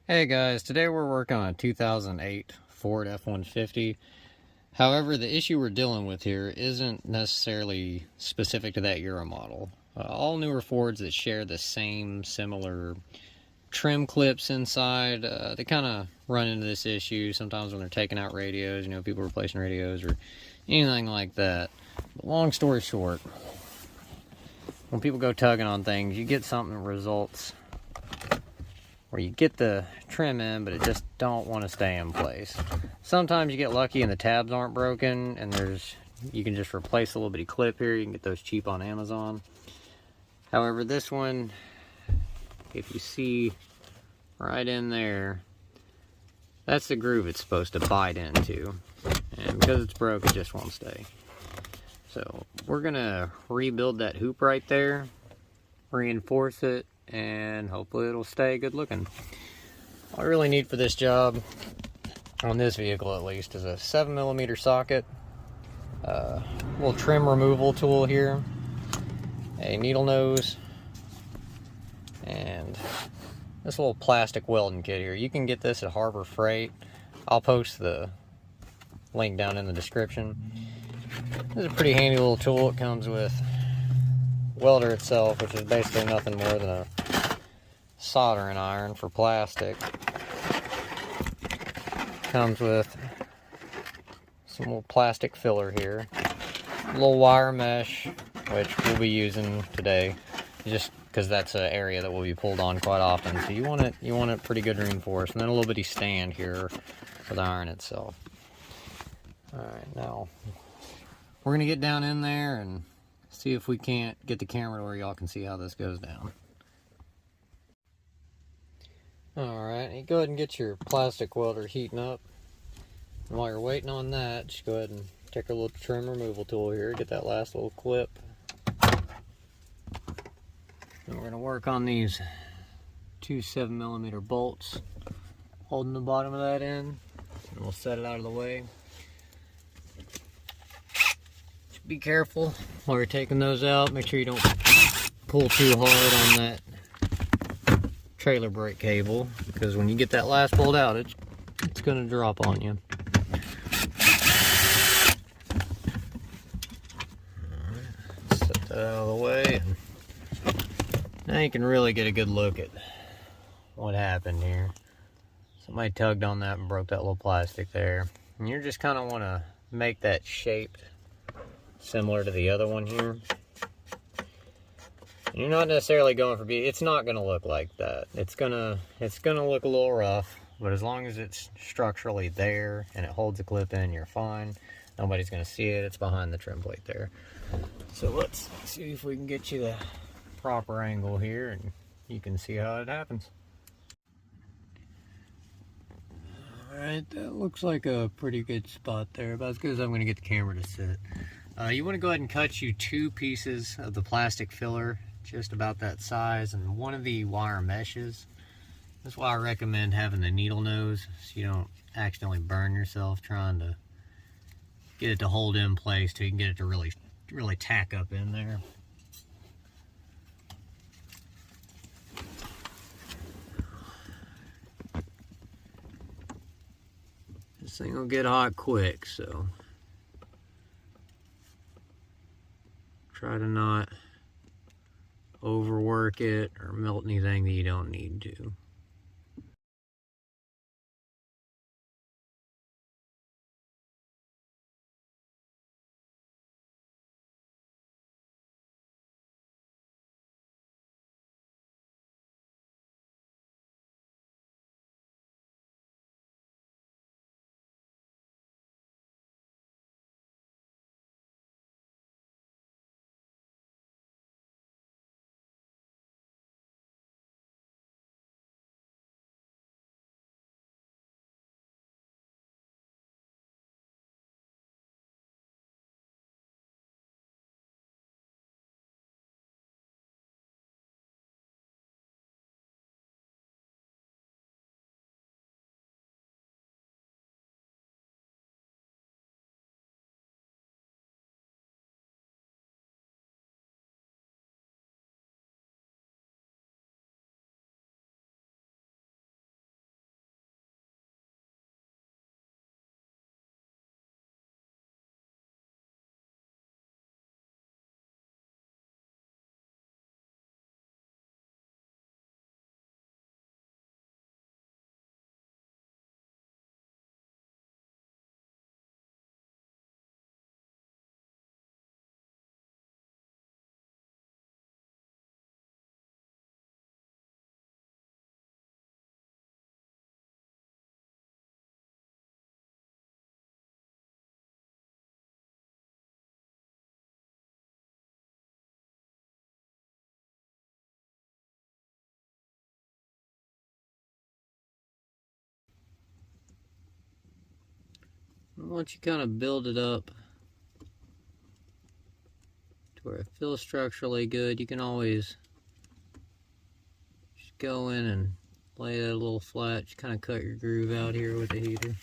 Hey guys, today we're working on a 2008 Ford F-150. However, the issue we're dealing with here isn't necessarily specific to that Euro model. All newer Fords that share the same similar trim clips inside, they kind of run into this issue sometimes when they're taking out radios, people replacing radios or anything like that. But long story short, when people go tugging on things, you get something that results where you get the trim in, but it just don't want to stay in place. Sometimes you get lucky and the tabs aren't broken, and you can just replace a little bitty clip here. You can get those cheap on Amazon. However, this one, if you see right in there, that's the groove it's supposed to bite into. And because it's broke, it just won't stay. So we're gonna rebuild that hoop right there, reinforce it, and hopefully it'll stay good looking. All I really need for this job, on this vehicle at least, is a 7mm socket, little trim removal tool here, a needle nose, and this little plastic welding kit here. You can get this at Harbor Freight. I'll post the link down in the description. This is a pretty handy little tool. It comes with welder itself, which is basically nothing more than a soldering iron for plastic. Comes with some little plastic filler here, a little wire mesh, which we'll be using today, just because that's an area that will be pulled on quite often. So you want it pretty good reinforced, and then a little bitty stand here for the iron itself. All right, now we're gonna get down in there and see if we can't get the camera to where y'all can see how this goes down. Alright, you go ahead and get your plastic welder heating up. And while you're waiting on that, just go ahead and take our little trim removal tool here, get that last little clip. And we're going to work on these two 7mm bolts holding the bottom of that in. And we'll set it out of the way. Just be careful while you're taking those out. Make sure you don't pull too hard on that trailer brake cable, because when you get that last bolt out, it's going to drop on you. Alright, set that out of the way. Now you can really get a good look at what happened here. Somebody tugged on that and broke that little plastic there. And you just kind of want to make that shaped similar to the other one here. You're not necessarily going for beauty. It's not going to look like that. It's gonna look a little rough, but as long as it's structurally there and it holds the clip in, you're fine. Nobody's going to see it. It's behind the trim plate there. So let's see if we can get you the proper angle here, and you can see how it happens. Alright, that looks like a pretty good spot there, about as good as I'm going to get the camera to sit. You want to go ahead and cut you 2 pieces of the plastic filler, just about that size, and one of the wire meshes. That's why I recommend having the needle nose, so you don't accidentally burn yourself trying to get it to hold in place till you can get it to really tack up in there. This thing will get hot quick, so try to not overwork it or melt anything that you don't need to. once you kind of build it up to where it feels structurally good, you can always just go in and lay that a little flat. Just kind of cut your groove out here with the heater.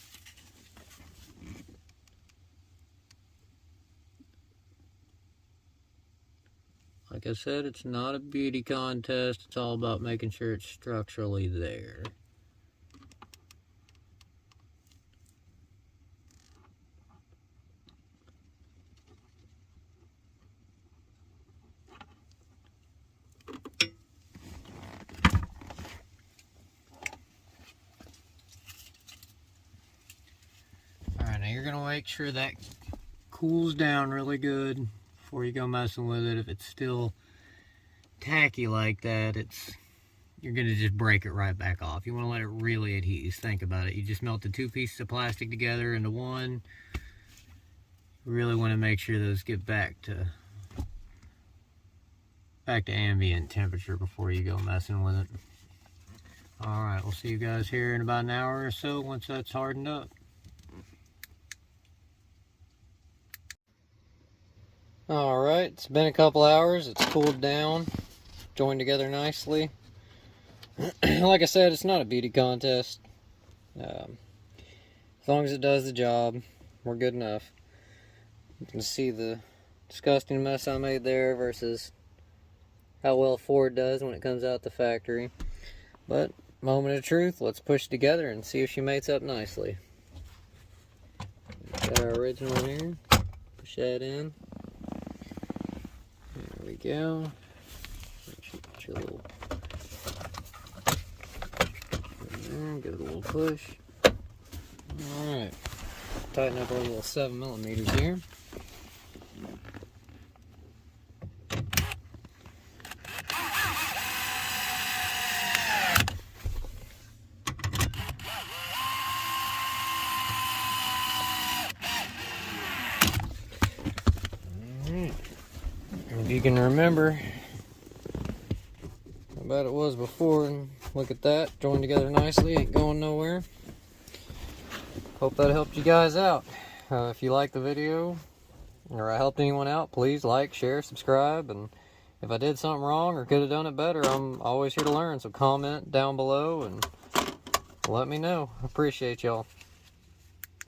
Like I said, it's not a beauty contest. It's all about making sure it's structurally there. Alright, now you're going to make sure that cools down really good before you go messing with it. If it's still tacky like that, you're going to just break it right back off. You want to let it really adhere. Think about it. You just melted 2 pieces of plastic together into one. You really want to make sure those get back to ambient temperature before you go messing with it. Alright, we'll see you guys here in about an hour or so once that's hardened up. Alright, it's been a couple hours. It's cooled down, joined together nicely. Like I said, it's not a beauty contest. As long as it does the job, we're good enough. You can see the disgusting mess I made there versus how well Ford does when it comes out the factory. But, moment of truth, let's push it together and see if she mates up nicely. Got our original here. Push that in. There we go. Get your little... Give it a little push. Alright. Tighten up our little 7mm here. Alright. If you can remember how bad it was before, and look at that, joined together nicely, ain't going nowhere. Hope that helped you guys out. If you liked the video, or I helped anyone out, please like, share, subscribe, and if I did something wrong or could have done it better, I'm always here to learn, so comment down below and let me know. I appreciate y'all.